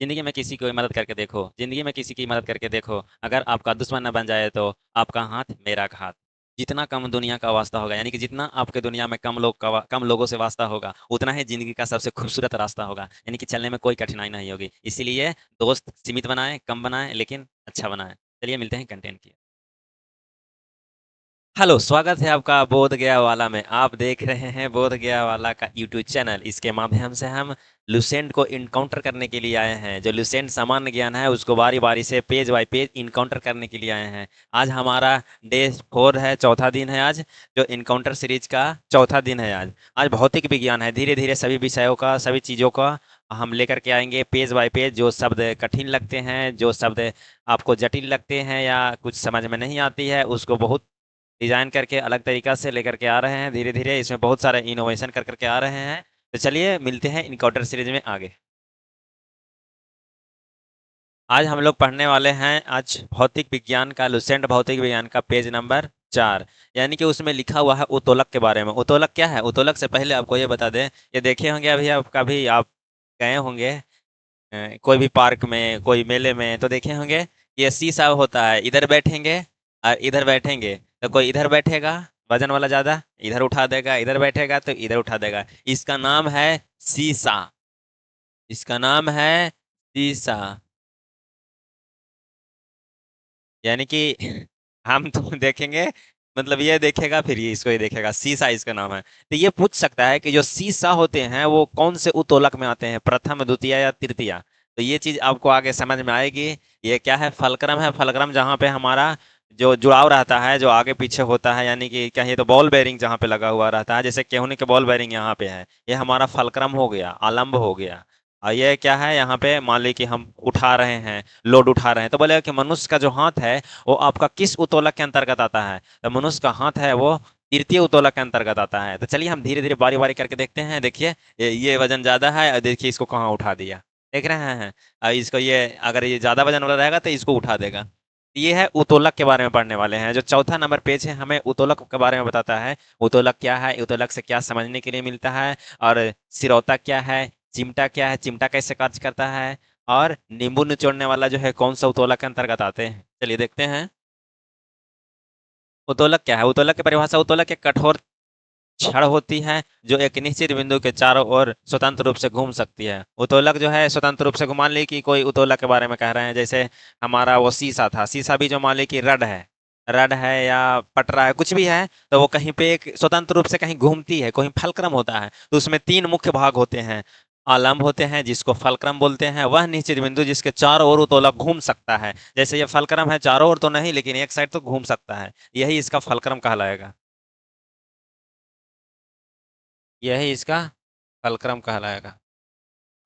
ज़िंदगी में किसी की मदद करके देखो, ज़िंदगी में किसी की मदद करके देखो, अगर आपका दुश्मन ना बन जाए तो आपका हाथ मेरा हाथ। जितना कम दुनिया का वास्ता होगा, यानी कि जितना आपके दुनिया में कम लोगों से वास्ता होगा, उतना ही ज़िंदगी का सबसे खूबसूरत रास्ता होगा, यानी कि चलने में कोई कठिनाई नहीं होगी। इसीलिए दोस्त सीमित बनाएँ, कम बनाएँ, लेकिन अच्छा बनाएँ। चलिए मिलते हैं कंटेंट की। हेलो, स्वागत है आपका बोध गया वाला में। आप देख रहे हैं बोध गया वाला का यूट्यूब चैनल। इसके माध्यम से हम लुसेंट को इनकाउंटर करने के लिए आए हैं। जो लुसेंट सामान्य ज्ञान है उसको बारी बारी से पेज बाय पेज इनकाउंटर करने के लिए आए हैं। आज हमारा डे 4 है, चौथा दिन है आज, जो इनकाउंटर सीरीज का चौथा दिन है आज। आज भौतिक विज्ञान है। धीरे धीरे सभी विषयों का, सभी चीज़ों का हम लेकर के आएंगे पेज बाय पेज। जो शब्द कठिन लगते हैं, जो शब्द आपको जटिल लगते हैं या कुछ समझ में नहीं आती है, उसको बहुत डिजाइन करके अलग तरीका से लेकर के आ रहे हैं। धीरे धीरे इसमें बहुत सारे इनोवेशन कर करके आ रहे हैं। तो चलिए मिलते हैं इनकाउंटर सीरीज में आगे। आज हम लोग पढ़ने वाले हैं आज भौतिक विज्ञान का, लुसेंट भौतिक विज्ञान का पेज नंबर 4। यानी कि उसमें लिखा हुआ है उत्तोलक के बारे में। उत्तोलक क्या है? उत्तोलक से पहले आपको ये बता दें, ये देखे होंगे अभी, आप कभी आप गए होंगे कोई भी पार्क में, कोई मेले में, तो देखे होंगे ये शीशा होता है। इधर बैठेंगे और इधर बैठेंगे तो कोई इधर बैठेगा, वजन वाला ज्यादा, इधर उठा देगा, इधर बैठेगा तो इधर उठा देगा। इसका नाम है शीशा। इसका नाम है शीशा। यानी कि हम तो देखेंगे, मतलब ये देखेगा फिर ये इसको ही देखेगा। शीशा इसका नाम है। तो ये पूछ सकता है कि जो शीशा होते हैं वो कौन से उत्तोलक में आते हैं, प्रथम, द्वितीय या तृतीय? तो ये चीज आपको आगे समझ में आएगी। ये क्या है? फलक्रम है। फलक्रम जहाँ पे हमारा जो जुड़ाव रहता है, जो आगे पीछे होता है, यानी कि कहिए तो बॉल बेरिंग जहाँ पे लगा हुआ रहता है, जैसे केहूनी के बॉल बेरिंग यहाँ पे है, ये हमारा फलक्रम हो गया, आलम्ब हो गया। और ये क्या है? यहाँ पे मान ली कि हम उठा रहे हैं, लोड उठा रहे हैं, तो बोलेगा कि मनुष्य का जो हाथ है वो आपका किस उत्तोलक के अंतर्गत आता है? तो मनुष्य का हाथ है वो तृतीय उत्तोलक के अंतर्गत आता है। तो चलिए हम धीरे धीरे बारी बारी करके देखते हैं। देखिए ये वजन ज्यादा है और देखिए इसको कहाँ उठा दिया। देख रहे हैं? और इसको ये, अगर ये ज्यादा वजन वाला रहेगा तो इसको उठा देगा। ये है उत्तोलक के बारे में पढ़ने वाले हैं। जो चौथा नंबर पेज है हमें उत्तोलक के बारे में बताता है। उत्तोलक क्या है, उत्तोलक से क्या समझने के लिए मिलता है, और सिरौता क्या है, चिमटा क्या है, चिमटा कैसे कार्य करता है, और नींबू निचोड़ने वाला जो है कौन सा उत्तोलक के अंतर्गत आते हैं। चलिए देखते हैं। उत्तोलक क्या है? उत्तोलक की परिभाषा: उत्तोलक एक कठोर छड़ होती है जो एक निश्चित बिंदु के चारों ओर स्वतंत्र रूप से घूम सकती है। उत्तोलक जो है स्वतंत्र रूप से घुमा, ली कि कोई उत्तोलक के बारे में कह रहे हैं, जैसे हमारा वो शीशा था। शीशा भी जो मान ली कि रड है या पटरा है, कुछ भी है, तो वो कहीं पे एक स्वतंत्र रूप से कहीं घूमती है, कहीं फलक्रम होता है। तो उसमें तीन मुख्य भाग होते हैं। आलम्ब होते हैं जिसको फलक्रम बोलते हैं, वह निश्चित बिंदु जिसके चारों ओर उत्तोलक घूम सकता है। जैसे ये फलक्रम है, चारों ओर तो नहीं लेकिन एक साइड तो घूम सकता है, यही इसका फलक्रम कहलाएगा। यही इसका फलक्रम कहलाएगा।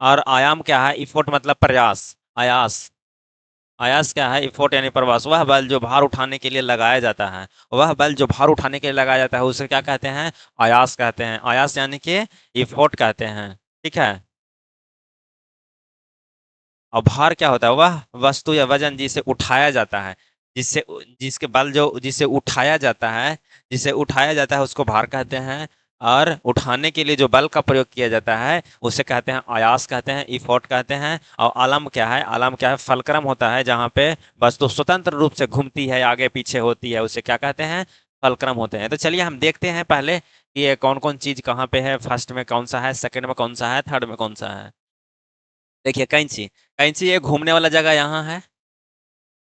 और आयाम क्या है? इफोर्ट मतलब प्रयास, आयास। आयास क्या है? इफोर्ट यानी प्रवास। वह बल जो भार उठाने के लिए लगाया जाता है, वह बल जो भार उठाने के लिए लगाया जाता है उसे क्या कहते हैं? आयास कहते हैं। आयास यानी कि इफोर्ट कहते हैं। ठीक है। और भार क्या होता है? वह वस्तु या वजन जिसे उठाया जाता है, जिससे जिसके बल जो जिसे उठाया जाता है, जिसे उठाया जाता है उसको भार कहते हैं। और उठाने के लिए जो बल का प्रयोग किया जाता है उसे कहते हैं आयास, कहते हैं, इफोर्ट कहते हैं। और आलम क्या है? आलम क्या है? फलक्रम होता है जहाँ पे वस्तु स्वतंत्र रूप से घूमती है, आगे पीछे होती है, उसे क्या कहते हैं? फलक्रम होते हैं। तो चलिए हम देखते हैं पहले कि ये कौन कौन चीज कहाँ पे है। फर्स्ट में कौन सा है, सेकंड में कौन सा है, थर्ड में कौन सा है। देखिए कैंची। कैंची ये घूमने वाला जगह यहाँ है।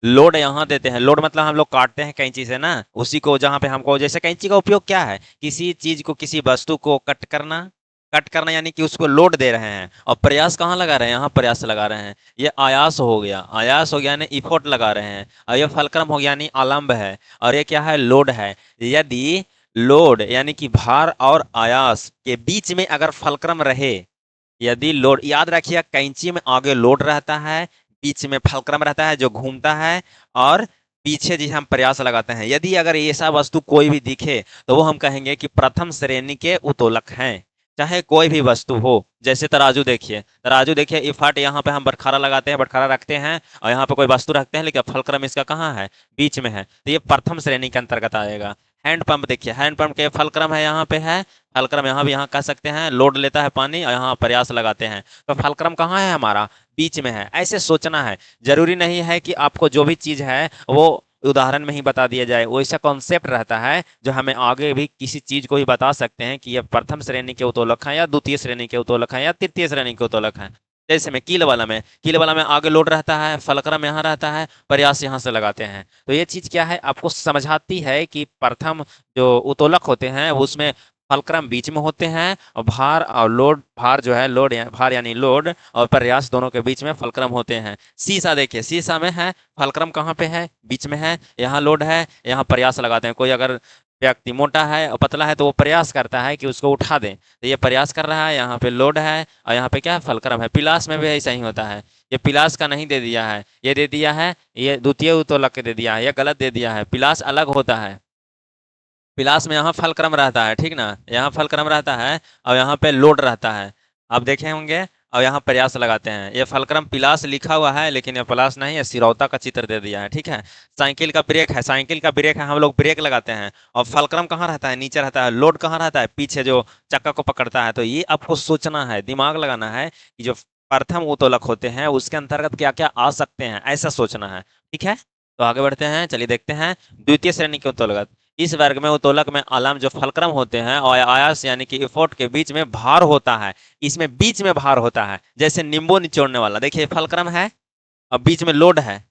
लोड यहाँ देते हैं। लोड मतलब हम लोग काटते हैं कैंची से ना, उसी को जहाँ पे हमको, जैसे कैंची का उपयोग क्या है? किसी चीज को, किसी वस्तु को कट करना। कट करना यानी कि उसको लोड दे रहे हैं। और प्रयास कहाँ लगा रहे हैं? यहाँ प्रयास लगा रहे हैं। ये आयास हो गया। आयास हो गया यानी इफोर्ट लगा रहे हैं। और ये फलक्रम हो गया यानी आलम्ब है। और ये क्या है? लोड है। यदि लोड यानी कि भार और आयास के बीच में अगर फलक्रम रहे, यदि लोड, याद रखिए कैंची में आगे लोड रहता है, बीच में फलक्रम रहता है जो घूमता है, और पीछे जी हम प्रयास लगाते हैं। यदि अगर ऐसा वस्तु कोई भी दिखे तो वो हम कहेंगे कि प्रथम श्रेणी के उत्तोलक हैं। चाहे कोई भी वस्तु हो, जैसे तराजू देखिए, तराजू देखिए, इफाट यहाँ पे हम बटखारा लगाते हैं, बटखारा रखते हैं, और यहाँ पे कोई वस्तु रखते हैं, लेकिन फलक्रम इसका कहाँ है? बीच में है, तो ये प्रथम श्रेणी के अंतर्गत आएगा। हैंड पंप देखिए, हैंड पंप के फलक्रम है यहाँ पे है, फलक्रम यहाँ भी यहाँ कह सकते हैं, लोड लेता है पानी और यहाँ प्रयास लगाते हैं। तो फलक्रम कहाँ है हमारा, बीच में है, ऐसे सोचना है। जरूरी नहीं है कि आपको जो भी चीज है वो उदाहरण में ही बता दिया जाए, वो ऐसा कॉन्सेप्ट रहता है जो हमें आगे भी किसी चीज को ही बता सकते हैं कि ये प्रथम श्रेणी के उत्तोलक है या द्वितीय श्रेणी के उत्तोलक है या तृतीय श्रेणी के उत्तोलक है। जैसे में कील वाला में आगे लोड रहता है, फलक्रम यहाँ रहता है, प्रयास यहाँ से लगाते हैं। तो ये चीज क्या है आपको समझाती है कि प्रथम जो उत्तोलक होते हैं वो उसमें फलक्रम बीच में होते हैं, और भार और लोड, भार जो है लोड भार यानी लोड और प्रयास दोनों के बीच में फलक्रम होते हैं। शीशा देखिए, शीशा में है, फलक्रम कहाँ पे है, बीच में है, यहाँ लोड है, यहाँ प्रयास लगाते हैं। कोई अगर व्यक्ति मोटा है और पतला है तो वो प्रयास करता है कि उसको उठा दें, तो ये प्रयास कर रहा है, यहाँ पे लोड है और यहाँ पे क्या है, फलक्रम है। पिलास में भी ऐसा ही होता है, ये पिलास का नहीं दे दिया है, ये दे दिया है, ये द्वितीय उत्तोलक के दे दिया है, ये गलत दे दिया है, पिलास अलग होता है। पिलास में यहाँ फलक्रम रहता है, ठीक ना, यहाँ फलक्रम रहता है और यहाँ पे लोड रहता है, आप देखे होंगे, और यहाँ प्रयास लगाते हैं। ये फलक्रम पिलास लिखा हुआ है लेकिन ये प्लास नहीं है, सिरौता का चित्र दे दिया है, ठीक है। साइकिल का ब्रेक है, साइकिल का ब्रेक है, हम लोग ब्रेक लगाते हैं, और फलक्रम कहाँ रहता है, नीचे रहता है, लोड कहाँ रहता है, पीछे जो चक्का को पकड़ता है। तो ये आपको सोचना है, दिमाग लगाना है कि जो प्रथम उत्तोलक होते हैं उसके अंतर्गत क्या क्या आ सकते हैं, ऐसा सोचना है, ठीक है। तो आगे बढ़ते हैं, चलिए देखते हैं द्वितीय श्रेणी के उत्तोलक। इस वर्ग में उत्तोलक में आलम जो फलक्रम होते हैं और आयास यानी कि इफोर्ट के बीच में भार होता है, इसमें बीच में भार होता है, जैसे नींबू निचोड़ने वाला, देखिए फलक्रम है और बीच में लोड है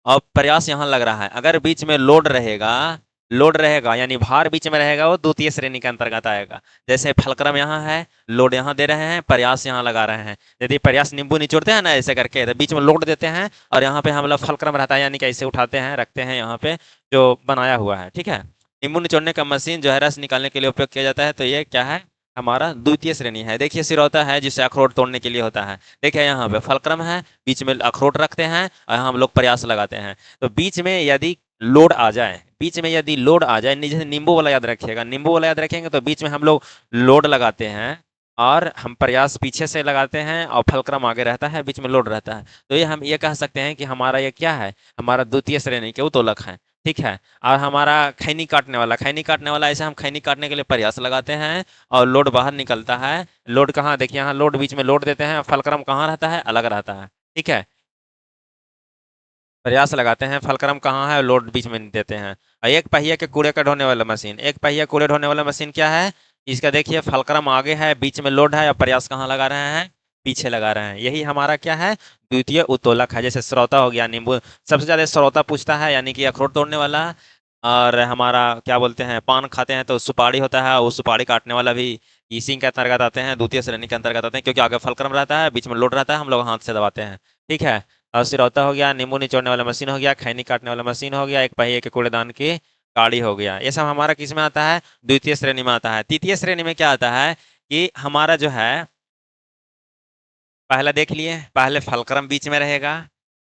और प्रयास यहाँ लग रहा है। अगर बीच में लोड रहेगा यानी भार बीच में रहेगा, वो द्वितीय श्रेणी के अंतर्गत आएगा। जैसे फलक्रम यहाँ है, लोड यहाँ दे रहे हैं, प्रयास यहाँ लगा रहे हैं। यदि प्रयास नींबू निचोड़ते हैं ना ऐसे करके, तो बीच में लोड देते हैं और यहाँ पे हम लोग फलक्रम रहता है, यानी कि ऐसे उठाते हैं, रखते हैं यहाँ पे जो बनाया हुआ है, ठीक है। नींबू निचोड़ने का मशीन जो है रस निकालने के लिए उपयोग किया जाता है, तो ये क्या है, हमारा द्वितीय श्रेणी है। देखिए सिरौता है जिसे अखरोट तोड़ने के लिए होता है, देखिए यहाँ पे फलक्रम है, बीच में अखरोट रखते हैं और यहाँ हम लोग प्रयास लगाते हैं। तो बीच में यदि लोड आ जाए, बीच में यदि लोड आ जाए, जैसे नींबू वाला याद रखिएगा, नींबू वाला याद रखेंगे तो बीच में हम लोग लोड लगाते हैं और हम प्रयास पीछे से लगाते हैं और फलक्रम आगे रहता है, बीच में लोड रहता है। तो ये हम ये कह सकते हैं कि हमारा ये क्या है, हमारा द्वितीय श्रेणी के उत्तोलक है, ठीक है। और हमारा खैनी काटने वाला ऐसे हम खैनी काटने के लिए प्रयास लगाते हैं और लोड बाहर निकलता है। लोड कहाँ, देखिए यहाँ लोड, बीच में लोड देते हैं, फलक्रम कहाँ रहता है, अलग रहता है, ठीक है। प्रयास लगाते हैं, फलक्रम कहाँ है, लोड बीच में देते हैं। और एक पहिया के कूड़े का ढोने वाला मशीन, एक पहिया कूड़े ढोने वाला मशीन क्या है, इसका देखिए फलक्रम आगे है, बीच में लोड है और प्रयास कहाँ लगा रहे हैं, पीछे लगा रहे हैं। यही हमारा क्या है, द्वितीय उत्तोलक है। जैसे श्रोता हो गया, नींबू सबसे ज्यादा श्रोता पूछता है, यानी कि अखरोट तोड़ने वाला। और हमारा क्या बोलते हैं, पान खाते हैं तो सुपारी होता है, वो सुपारी काटने वाला भी इसी के अंतर्गत आते हैं, द्वितीय श्रेणी के अंतर्गत आते हैं, क्योंकि आगे फलक्रम रहता है, बीच में लोड रहता है, हम लोग हाथ से दबाते हैं, ठीक है। और सिरौता हो गया, नींबू निचोड़ने वाला मशीन हो गया, खैनी काटने वाला मशीन हो गया, एक पहिए के कूड़ेदान की गाड़ी हो गया। ये सब हमारा किस में आता है, द्वितीय श्रेणी में आता है। तृतीय श्रेणी में क्या आता है कि हमारा जो है, पहला देख लिए, पहले फलक्रम बीच में रहेगा,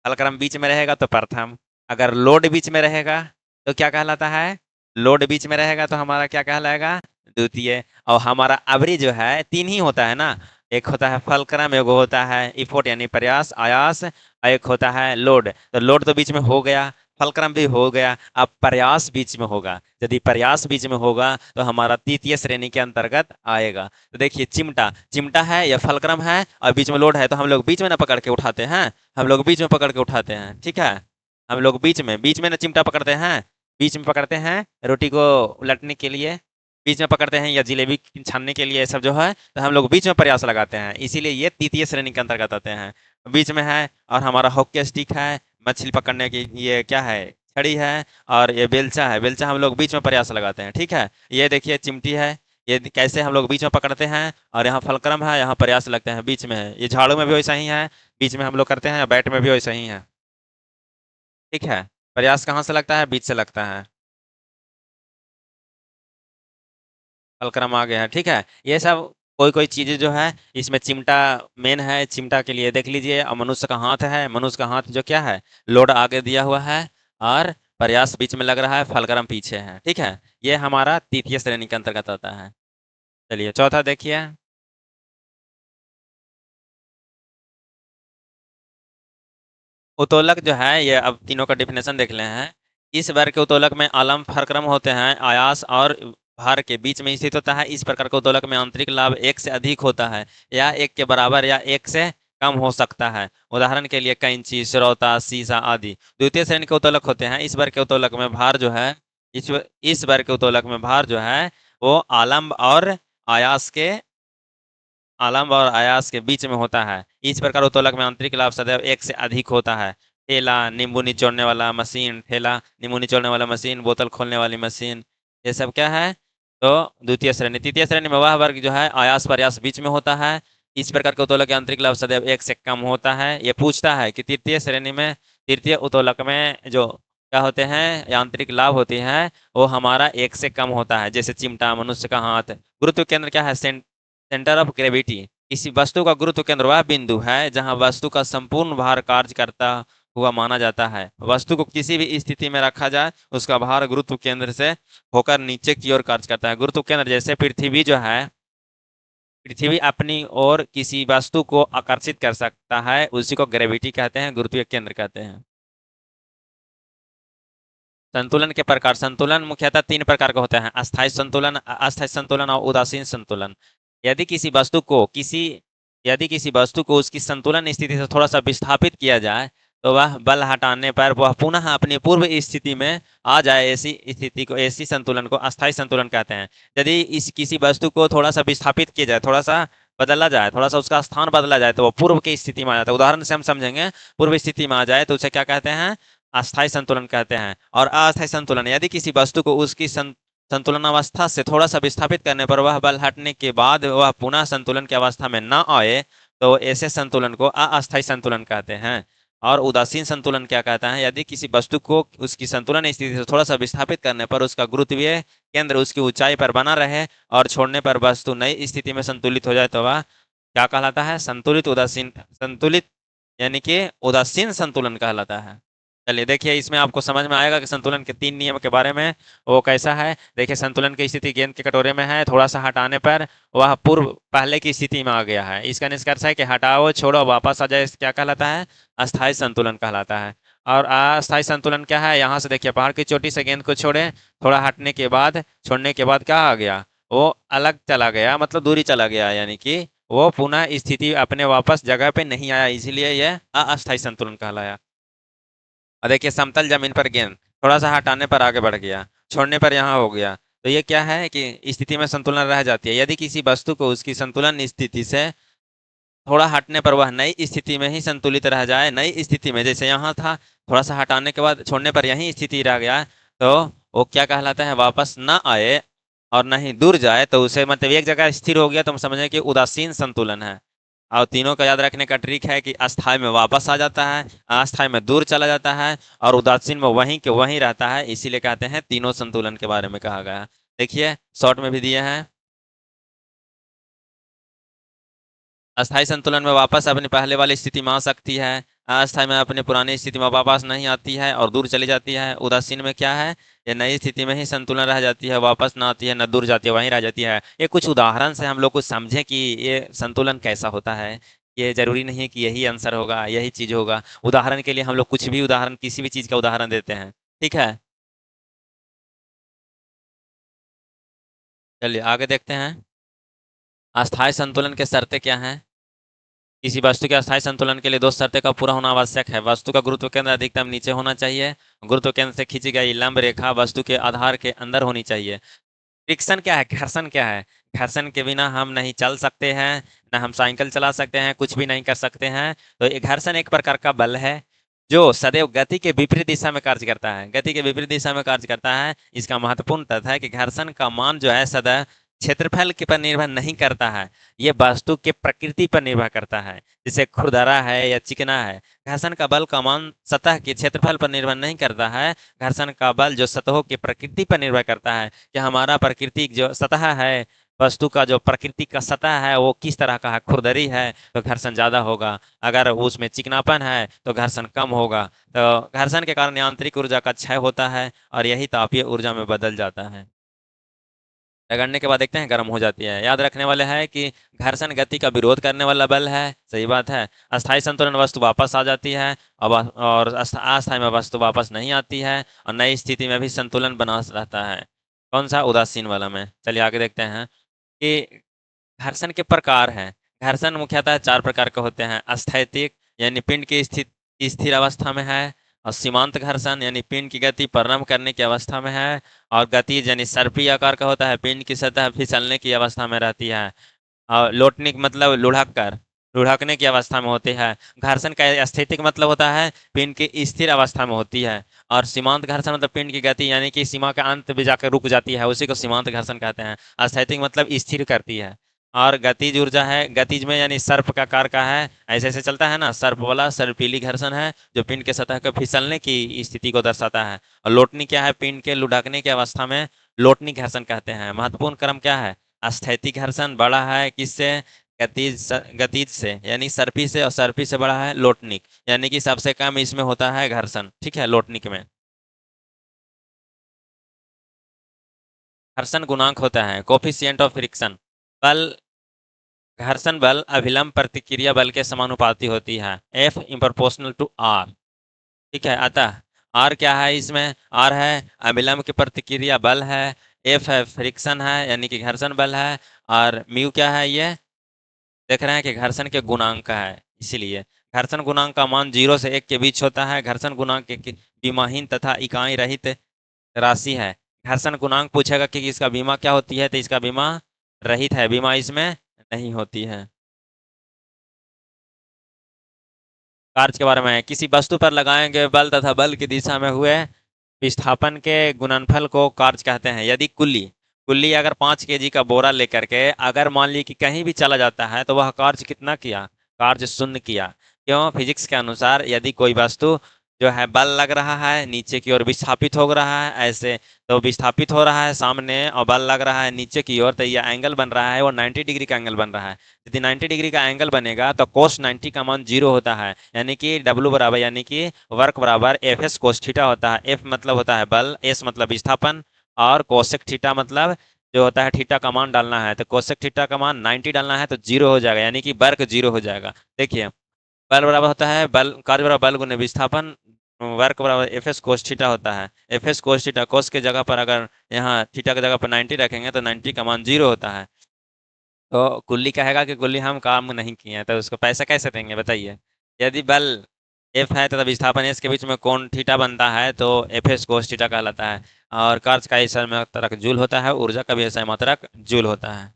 फलक्रम बीच में रहेगा तो प्रथम। अगर लोड बीच में रहेगा तो क्या कहलाता है, लोड बीच में रहेगा तो हमारा क्या कहलाएगा, द्वितीय। और हमारा अवरी जो है तीन ही होता है ना, एक होता है फलक्रम, एक होता है इफोर्ट यानी प्रयास आयास, और एक होता है लोड। तो लोड तो बीच में हो गया, फलक्रम भी हो गया, अब प्रयास बीच में होगा। यदि प्रयास बीच में होगा तो हमारा तृतीय श्रेणी के अंतर्गत आएगा। तो देखिए चिमटा, चिमटा है या फलक्रम है और बीच में लोड है, तो हम लोग बीच में ना पकड़ के उठाते हैं, हम लोग बीच में पकड़ के उठाते हैं, ठीक है। हम लोग बीच में ना चिमटा पकड़ते हैं, बीच में पकड़ते हैं रोटी को उलटने के लिए, बीच में पकड़ते हैं या जिलेबी छानने के लिए, ये सब जो है तो हम लोग बीच में प्रयास लगाते हैं, इसीलिए ये तृतीय श्रेणी के अंतर्गत आते हैं, बीच में है। और हमारा हॉकी स्टिक है, मछली पकड़ने की, ये क्या है, छड़ी है। और ये बेलचा है, बेलचा हम लोग बीच में प्रयास लगाते हैं, ठीक है। ये देखिए चिमटी है, ये कैसे हम लोग बीच में पकड़ते हैं, और यहाँ फलक्रम है, यहाँ प्रयास लगते हैं, बीच में है। ये झाड़ू में भी वैसा ही है, बीच में हम लोग करते हैं, बैट में भी वैसा ही है, ठीक है। प्रयास कहाँ से लगता है, बीच से लगता है, फलक्रम आ गया है, ठीक है। ये सब कोई कोई चीजें जो है, इसमें चिमटा मेन है, चिमटा के लिए देख लीजिए। और मनुष्य का हाथ है, मनुष्य का हाथ जो क्या है, लोड आगे दिया हुआ है और प्रयास बीच में लग रहा है, फलक्रम पीछे है, ठीक है। ये हमारा तृतीय श्रेणी के अंतर्गत आता है। चलिए चौथा देखिए, उत्तोलक जो है, ये अब तीनों का डिफिनेशन देख ले हैं इस वर्ग के उत्तोलक में आलम फरक्रम होते हैं, आयास और भार के बीच में स्थित होता है। इस प्रकार के उत्तोलक में आंतरिक लाभ एक से अधिक होता है, या एक के बराबर या एक से कम हो सकता है। उदाहरण के लिए कैंची, श्रोता, शीशा आदि द्वितीय श्रेणी के उत्तोलक होते हैं। इस वर्ग के उत्तोलक में भार जो है इस वर्ग के उत्तोलक में भार जो है वो आयास के आलम्ब और आयास के बीच में होता है। इस प्रकार उत्तोलक में आंतरिक लाभ सदैव एक से अधिक होता है। ठेला नींबू निचोड़ने वाला मशीन, बोतल खोलने वाली मशीन, ये सब क्या है? तो द्वितीय श्रेणी। तृतीय श्रेणी में वह वर्ग जो है आयास प्रयास बीच में होता है। इस प्रकार के उत्तोलक के आंतरिक लाभ सदैव एक से कम होता है। ये पूछता है कि तृतीय श्रेणी में, तृतीय उत्तोलक में जो क्या होते हैं, यांत्रिक लाभ होती है, वो हमारा एक से कम होता है। जैसे चिमटा, मनुष्य का हाथ। गुरुत्व केंद्र क्या है? Centre of gravity. किसी वस्तु का गुरुत्व केंद्र वह बिंदु है जहां वस्तु का संपूर्ण भार कार्य करता हुआ माना जाता है। वस्तु को किसी भी स्थिति में रखा जाए, उसका भार गुरुत्व केंद्र से होकर नीचे की ओर कार्य करता है। गुरुत्व केंद्र जैसे पृथ्वी जो है, पृथ्वी अपनी ओर किसी वस्तु को आकर्षित कर सकता है, उसी को ग्रेविटी कहते हैं, गुरुत्वीय केंद्र कहते हैं। संतुलन के प्रकार। संतुलन मुख्यतः तीन प्रकार के होते हैं: अस्थायी संतुलन और उदासीन संतुलन। यदि किसी वस्तु को किसी यदि किसी वस्तु को उसकी संतुलन स्थिति से थोड़ा सा विस्थापित किया जाए, तो वह बल हटाने पर वह पुनः अपनी पूर्व स्थिति में आ जाए। ऐसी संतुलन को अस्थायी संतुलन कहते हैं। यदि इस किसी वस्तु को थोड़ा सा विस्थापित किया जाए, थोड़ा सा बदला जाए, थोड़ा सा उसका स्थान बदला जाए, तो वह पूर्व की स्थिति में आ जाता है। उदाहरण से हम समझेंगे, पूर्व स्थिति में आ जाए तो उसे क्या कहते हैं? अस्थायी संतुलन कहते हैं। और अस्थायी संतुलन, यदि किसी वस्तु को उसकी संतुलन अवस्था से थोड़ा सा विस्थापित करने पर वह बल हटने के बाद वह पुनः संतुलन की अवस्था में न आए, तो ऐसे संतुलन को अस्थायी संतुलन कहते हैं। और उदासीन संतुलन क्या कहता है? यदि किसी वस्तु को उसकी संतुलन स्थिति से थोड़ा सा विस्थापित करने पर उसका गुरुत्वीय केंद्र उसकी ऊंचाई पर बना रहे और छोड़ने पर वस्तु नई स्थिति में संतुलित हो जाए, तो वह क्या कहलाता है? संतुलित यानी कि उदासीन संतुलन कहलाता है। चलिए देखिए, इसमें आपको समझ में आएगा कि संतुलन के तीन नियम के बारे में। वो कैसा है? देखिए, संतुलन की स्थिति गेंद के कटोरे में है, थोड़ा सा हटाने पर वह पूर्व पहले की स्थिति में आ गया है। इसका निष्कर्ष है कि हटाओ, छोड़ो, वापस आ जाए, क्या कहलाता है? अस्थायी संतुलन कहलाता है। और अस्थायी संतुलन क्या है? यहाँ से देखिए, पहाड़ की चोटी से गेंद को छोड़े, थोड़ा हटने के बाद, छोड़ने के बाद क्या आ गया? वो अलग चला गया, मतलब दूरी चला गया, यानी कि वो पुनः स्थिति अपने वापस जगह पे नहीं आया, इसीलिए यह अस्थायी संतुलन कहलाया। और देखिए, समतल जमीन पर गेंद थोड़ा सा हटाने पर आगे बढ़ गया, छोड़ने पर यहाँ हो गया, तो ये क्या है कि स्थिति में संतुलन रह जाती है। यदि किसी वस्तु को उसकी संतुलन स्थिति से थोड़ा हटने पर वह नई स्थिति में ही संतुलित रह जाए, नई स्थिति में, जैसे यहाँ था, थोड़ा सा हटाने के बाद छोड़ने पर यही स्थिति रह गया, तो वो क्या कहलाता है? वापस ना आए और ना ही दूर जाए, तो उसे मतलब एक जगह स्थिर हो गया, तो हम समझें कि उदासीन संतुलन है। और तीनों का याद रखने का ट्रिक है कि अस्थाई में वापस आ जाता है, अस्थाई में दूर चला जाता है, और उदासीन में वहीं के वहीं रहता है। इसीलिए कहते हैं तीनों संतुलन के बारे में कहा गया है। देखिए, शॉर्ट में भी दिए हैं। अस्थाई संतुलन में वापस अपनी पहले वाली स्थिति में आ सकती है, अस्थाई में अपनी पुरानी स्थिति में वापस नहीं आती है और दूर चली जाती है। उदासीन में क्या है? ये नई स्थिति में ही संतुलन रह जाती है, वापस ना आती है, न दूर जाती है, वहीं रह जाती है। ये कुछ उदाहरण से हम लोग को समझें कि ये संतुलन कैसा होता है। ये जरूरी नहीं है कि यही आंसर होगा, यही चीज होगा। उदाहरण के लिए हम लोग कुछ भी उदाहरण, किसी भी चीज का उदाहरण देते हैं। ठीक है, चलिए आगे देखते हैं। अस्थाई संतुलन के शर्तें क्या हैं? किसी वस्तु के अस्थायी संतुलन के लिए दो शर्तें का पूरा होना आवश्यक है। वस्तु का गुरुत्व केंद्र अधिकतम नीचे होना चाहिए। गुरुत्व केंद्र से खींची गई लंब रेखा वस्तु के आधार के अंदर होनी चाहिए। फ्रिक्शन क्या है? घर्षण क्या है? घर्षण के बिना हम नहीं चल सकते हैं, ना हम साइकिल चला सकते हैं, कुछ भी नहीं कर सकते हैं। तो ये घर्षण एक प्रकार का बल है जो सदैव गति के विपरीत दिशा में कार्य करता है। गति के विपरीत दिशा में कार्य करता है। इसका महत्वपूर्ण तथ्य है कि घर्षण का मान जो है सदैव क्षेत्रफल के पर निर्भर नहीं करता है, ये वस्तु के प्रकृति पर निर्भर करता है। जैसे खुरदरा है या चिकना है, घर्षण का बल का मान सतह के क्षेत्रफल पर निर्भर नहीं करता है। घर्षण का बल जो सतहों की प्रकृति पर निर्भर करता है, कि हमारा प्राकृतिक जो सतह है, वस्तु का जो प्रकृति का सतह है वो किस तरह का है। खुरदरी है तो घर्षण ज्यादा होगा, अगर उसमें चिकनापन है तो घर्षण कम होगा। तो घर्षण के कारण यांत्रिक ऊर्जा का क्षय होता है और यही तापीय ऊर्जा में बदल जाता है। रगड़ने के बाद देखते हैं गर्म हो जाती है। याद रखने वाले है कि घर्षण गति का विरोध करने वाला बल है, सही बात है। अस्थायी संतुलन वस्तु वापस आ जाती है, और अस्थायी में वस्तु वापस नहीं आती है, और नई स्थिति में भी संतुलन बना रहता है। कौन सा? उदासीन वाला में। चलिए आगे देखते हैं कि घर्षण के प्रकार हैं। घर्षण मुख्यतः चार प्रकार के होते हैं। अस्थैतिक यानी पिंड की स्थिर अवस्था में है, और सीमांत घर्षण यानी पिंड की गति प्रारंभ करने की अवस्था में है, और गतिज यानी सर्पी आकार का होता है, पिंड की सतह फिसलने की अवस्था में रहती है, और लोटनिक मतलब लुढ़क कर लुढ़कने की अवस्था में होती है। घर्षण का स्थैतिक मतलब होता है पिंड की स्थिर अवस्था में होती है, और सीमांत घर्षण मतलब पिंड की गति यानी कि सीमा के अंत पे जाकर रुक जाती है, उसी को सीमांत घर्षण कहते हैं। अस्थैतिक मतलब स्थिर करती है। और गतिज ऊर्जा है, गतिज में यानी सर्प का आकार का है, ऐसे ऐसे चलता है ना, सर्प वाला सर्पीली घर्षण है जो पिंड के सतह के फिसलने की स्थिति को दर्शाता है। और लोटनी क्या है? पिंड के लुढ़कने की अवस्था में लोटनी घर्षण कहते हैं। महत्वपूर्ण क्रम क्या है? स्थैतिक घर्षण बड़ा है किससे? गतिज से यानी सर्पी से, और सर्पी से बड़ा है लोटनिक, यानी कि सबसे कम इसमें होता है घर्षण, ठीक है, लोटनिक में। घर्षण गुणांक होता है कोफिशिएंट ऑफ फ्रिक्शन। बल घर्षण बल अभिलंब प्रतिक्रिया बल के समानुपाती होती है, एफ इम्प्रोपोर्शनल टू आर। ठीक है, अतः आर क्या है इसमें? आर है अभिलंब की प्रतिक्रिया बल है, एफ है फ्रिक्शन है यानी कि घर्षण बल है, और म्यू क्या है? ये देख रहे हैं कि घर्षण के गुणांक का है, इसीलिए घर्षण गुणांक का मान 0 से 1 के बीच होता है। घर्षण गुणांक एक विमाहीन तथा इकाई रहित राशि है। घर्षण गुणांक पूछेगा कि इसका बीमा क्या होती है, तो इसका बीमा रहित है, बीमा इसमें नहीं होती है। कार्य के बारे में है, किसी वस्तु पर लगाएंगे बल तथा बल की दिशा में हुए विस्थापन के गुणनफल को कार्य कहते हैं। यदि कुल्ली कुल्ली अगर 5 kg का बोरा लेकर के अगर मान ली कि कहीं भी चला जाता है तो वह कार्य कितना किया? कार्य शून्य किया। क्यों? फिजिक्स के अनुसार यदि कोई वस्तु जो है बल लग रहा है नीचे की ओर विस्थापित हो रहा है ऐसे, तो विस्थापित हो रहा है सामने और बल लग रहा है नीचे की ओर, तो यह एंगल बन रहा है वो 90 डिग्री का एंगल बन रहा है। यदि 90 डिग्री का एंगल बनेगा तो कोस 90 का मान 0 होता है, यानी कि डब्ल्यू बराबर यानी कि वर्क बराबर एफ एस कोस थीटा होता है। एफ मतलब होता है बल, एस मतलब विस्थापन, और कोसेक थीटा मतलब जो होता है थीटा का मान डालना है, तो कोसेक थीटा का मान 90 डालना है तो 0 हो जाएगा, यानी कि वर्क 0 हो जाएगा। देखिए बल बराबर होता है बल, कार्य बराबर बल गुने विस्थापन, वर्क बराबर एफ एस कोस थीटा होता है। एफ एस कोस थीटा, कोस के जगह पर अगर यहाँ थीटा की जगह पर 90 रखेंगे तो 90 का मान 0 होता है। तो कुल्ली कहेगा कि कुल्ली हम काम नहीं किए हैं, तो उसको पैसा कैसे देंगे बताइए? यदि बल एफ है तथा विस्थापन एस के बीच में कोण थीटा बनता है तो एफ एस कोस थीटा कहलाता है। और कार्य का ऐसा मात्रक जूल होता है, ऊर्जा का भी ऐसा मात्रक जूल होता है।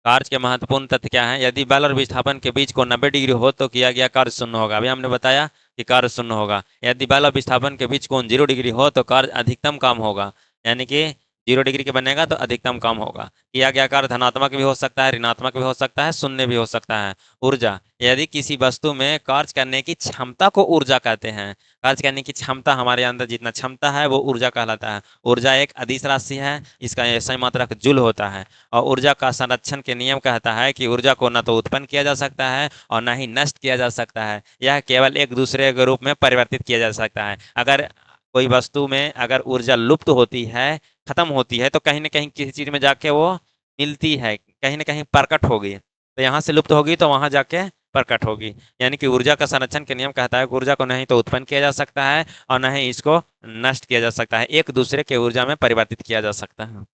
कार्य के महत्वपूर्ण तथ्य क्या है? यदि बल और विस्थापन के बीच कोण 90 डिग्री हो तो किया गया कार्य शून्य होगा। अभी हमने बताया कि कार्य शून्य होगा। यदि बल और विस्थापन के बीच कोण 0 डिग्री हो तो कार्य अधिकतम काम होगा, यानी कि 0 डिग्री के बनेगा तो अधिकतम काम होगा। किया गया कार्य धनात्मक भी हो सकता है, ऋणात्मक भी हो सकता है, शून्य भी हो सकता है। ऊर्जा, यदि किसी वस्तु में कार्य करने की क्षमता को ऊर्जा कहते हैं। कार्य करने की क्षमता, हमारे अंदर जितना क्षमता है वो ऊर्जा कहलाता है। ऊर्जा एक अदिश राशि है, इसका सही मात्रक जूल होता है। और ऊर्जा का संरक्षण के नियम कहता है कि ऊर्जा को न तो उत्पन्न किया जा सकता है और न ही नष्ट किया जा सकता है, यह केवल एक दूसरे के रूप में परिवर्तित किया जा सकता है। अगर कोई वस्तु में अगर ऊर्जा लुप्त होती है, खत्म होती है, तो कहीं ना कहीं किसी चीज में जाके वो मिलती है, कहीं ना कहीं प्रकट होगी, तो यहाँ से लुप्त होगी तो वहां जाके प्रकट होगी। यानी कि ऊर्जा का संरक्षण के नियम कहता है कि ऊर्जा को नहीं तो उत्पन्न किया जा सकता है और न ही इसको नष्ट किया जा सकता है, एक दूसरे के ऊर्जा में परिवर्तित किया जा सकता है।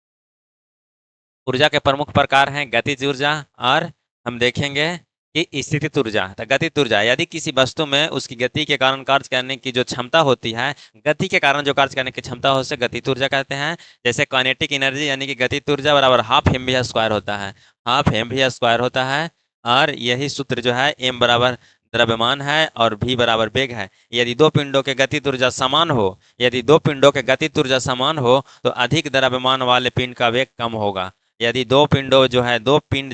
ऊर्जा के प्रमुख प्रकार हैं गतिज ऊर्जा, और हम देखेंगे कि स्थितिज ऊर्जा। तो गतिज ऊर्जा, यदि किसी वस्तु में उसकी गति के कारण कार्य करने की जो क्षमता होती है, गति के कारण जो कार्य करने की क्षमता हो उसे गतिज ऊर्जा कहते हैं। जैसे काइनेटिक एनर्जी यानी कि गतिज ऊर्जा बराबर हाफ एम वी स्क्वायर होता है, हाफ एम वी स्क्वायर होता है। और यही सूत्र जो है एम बराबर द्रव्यमान है और भी बराबर वेग है। यदि दो पिंडों के गतिज ऊर्जा समान हो, यदि दो पिंडों के गतिज ऊर्जा समान हो तो अधिक द्रव्यमान वाले पिंड का वेग कम होगा। यदि दो पिंड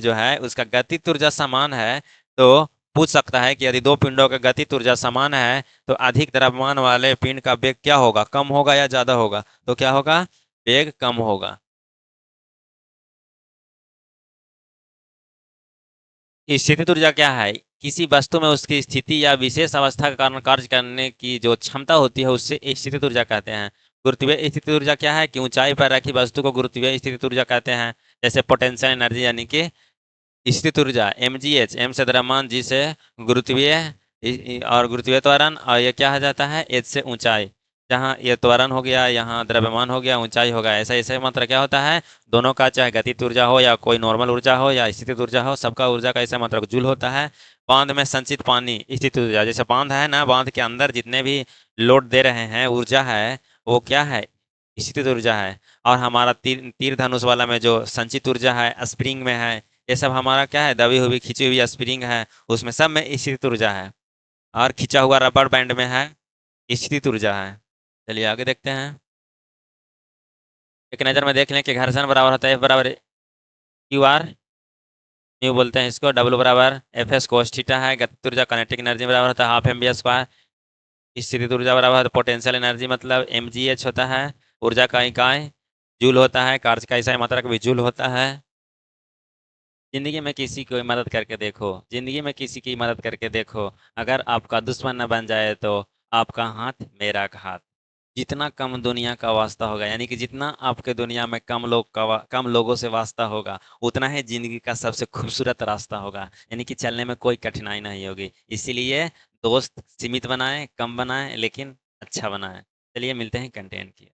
जो है उसका गतिज ऊर्जा समान है, तो पूछ सकता है कि यदि दो पिंडों का गतिज ऊर्जा समान है तो अधिक द्रव्यमान वाले पिंड का वेग क्या होगा? कम होगा या ज्यादा होगा? तो क्या होगा? वेग कम होगा। स्थितिज ऊर्जा क्या है? किसी वस्तु में उसकी स्थिति या विशेष अवस्था के कारण कार्य करने की जो क्षमता होती है उससे स्थितिज ऊर्जा कहते हैं। गुरुत्वीय स्थिति ऊर्जा क्या है कि ऊंचाई पर रखी वस्तु को गुरुत्वीय स्थिति ऊर्जा कहते हैं। जैसे पोटेंशियल एनर्जी यानी कि स्थित ऊर्जा mgh, m से द्रव्यमान, g से गुरुत्वीय और गुरुत्वीय त्वरण, और ये क्या हो जाता है h से ऊंचाई। जहाँ ये त्वरण हो गया, यहाँ द्रव्यमान हो गया, ऊंचाई होगा, ऐसा ऐसे मात्रा क्या होता है दोनों का, चाहे गतिज ऊर्जा हो या कोई नॉर्मल ऊर्जा हो या स्थित ऊर्जा हो, सबका ऊर्जा का ऐसा मात्रा जूल होता है। बांध में संचित पानी स्थित ऊर्जा, जैसे बांध है ना, बांध के अंदर जितने भी लोड दे रहे हैं ऊर्जा है वो क्या है स्थित ऊर्जा है। और हमारा तीर तीर धनुष वाला में जो संचित ऊर्जा है स्प्रिंग में है, ये सब हमारा क्या है दबी हुई खिंची हुई स्प्रिंग है, उसमें सब में स्थित ऊर्जा है। और खिंचा हुआ रबर बैंड में है स्थित ऊर्जा है। चलिए आगे देखते हैं। एक नज़र में देख लें कि घर्षण बराबर होता है F बराबर क्यू आर न्यू बोलते हैं इसको, W बराबर एफ एस कोस थीटा है। गतिज ऊर्जा काइनेटिक एनर्जी बराबर होता है हाफ एम बी स्क्वायर। स्थितिज ऊर्जा बराबर होता है पोटेंशियल एनर्जी मतलब mgh होता है। ऊर्जा का इकाई जूल होता है, कार्य का इकाई मात्रक भी जूल होता है। जिंदगी में किसी की मदद करके देखो, जिंदगी में किसी की मदद करके देखो, अगर आपका दुश्मन न बन जाए तो आपका हाथ मेरा हाथ। जितना कम दुनिया का वास्ता होगा, यानी कि जितना आपके दुनिया में कम लोगों से वास्ता होगा, उतना ही जिंदगी का सबसे खूबसूरत रास्ता होगा, यानी कि चलने में कोई कठिनाई नहीं होगी। इसीलिए दोस्त सीमित बनाएं, कम बनाएं, लेकिन अच्छा बनाएं। चलिए मिलते हैं कंटेंट की।